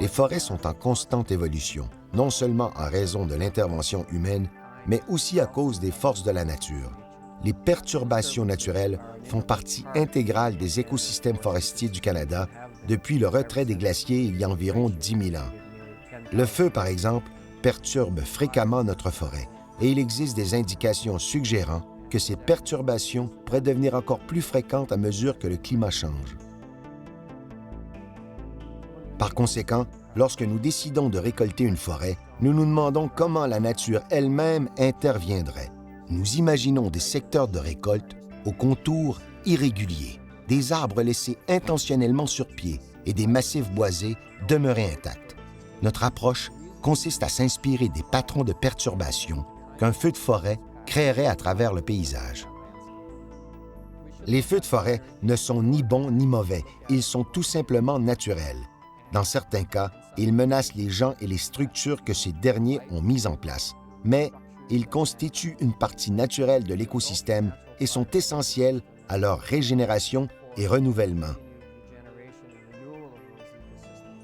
Les forêts sont en constante évolution, non seulement en raison de l'intervention humaine, mais aussi à cause des forces de la nature. Les perturbations naturelles font partie intégrale des écosystèmes forestiers du Canada depuis le retrait des glaciers il y a environ 10 000 ans. Le feu, par exemple, perturbe fréquemment notre forêt et il existe des indications suggérant que ces perturbations pourraient devenir encore plus fréquentes à mesure que le climat change. Par conséquent, lorsque nous décidons de récolter une forêt, nous nous demandons comment la nature elle-même interviendrait. Nous imaginons des secteurs de récolte aux contours irréguliers, des arbres laissés intentionnellement sur pied et des massifs boisés demeurés intacts. Notre approche consiste à s'inspirer des patrons de perturbation qu'un feu de forêt créerait à travers le paysage. Les feux de forêt ne sont ni bons ni mauvais, ils sont tout simplement naturels. Dans certains cas, ils menacent les gens et les structures que ces derniers ont mises en place, mais ils constituent une partie naturelle de l'écosystème et sont essentiels à leur régénération et renouvellement.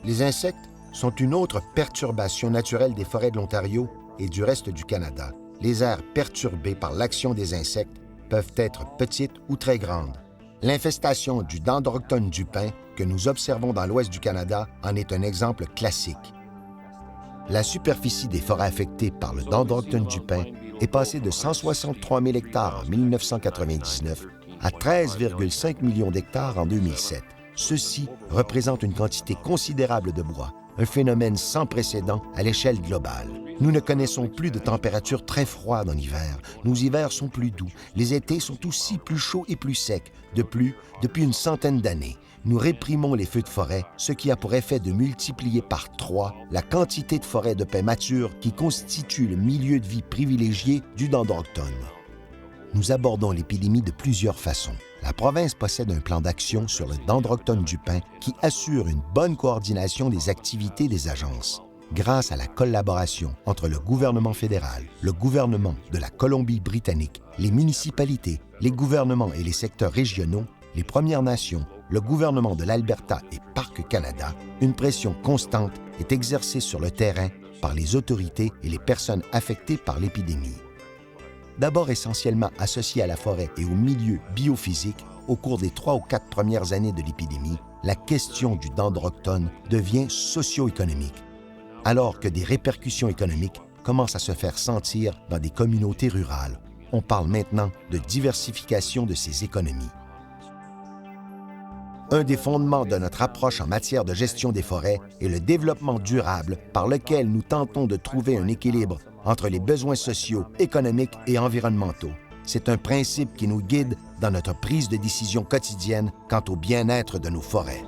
Les insectes sont une autre perturbation naturelle des forêts de l'Ontario et du reste du Canada. Les aires perturbées par l'action des insectes peuvent être petites ou très grandes. L'infestation du dendroctone du pin que nous observons dans l'ouest du Canada en est un exemple classique. La superficie des forêts affectées par le dendroctone du pin est passée de 163 000 hectares en 1999 à 13,5 millions d'hectares en 2007. Ceci représente une quantité considérable de bois, un phénomène sans précédent à l'échelle globale. Nous ne connaissons plus de températures très froides en hiver. Nos hivers sont plus doux. Les étés sont aussi plus chauds et plus secs. De plus, depuis une centaine d'années, nous réprimons les feux de forêt, ce qui a pour effet de multiplier par 3 la quantité de forêts de pins matures qui constituent le milieu de vie privilégié du dendroctone. Nous abordons l'épidémie de plusieurs façons. La province possède un plan d'action sur le dendroctone du pin qui assure une bonne coordination des activités des agences. Grâce à la collaboration entre le gouvernement fédéral, le gouvernement de la Colombie-Britannique, les municipalités, les gouvernements et les secteurs régionaux, les Premières Nations, le gouvernement de l'Alberta et Parcs Canada, une pression constante est exercée sur le terrain par les autorités et les personnes affectées par l'épidémie. D'abord essentiellement associée à la forêt et au milieu biophysique, au cours des 3 ou 4 premières années de l'épidémie, la question du dendroctone devient socio-économique, alors que des répercussions économiques commencent à se faire sentir dans des communautés rurales. On parle maintenant de diversification de ces économies. Un des fondements de notre approche en matière de gestion des forêts est le développement durable par lequel nous tentons de trouver un équilibre entre les besoins sociaux, économiques et environnementaux. C'est un principe qui nous guide dans notre prise de décision quotidienne quant au bien-être de nos forêts.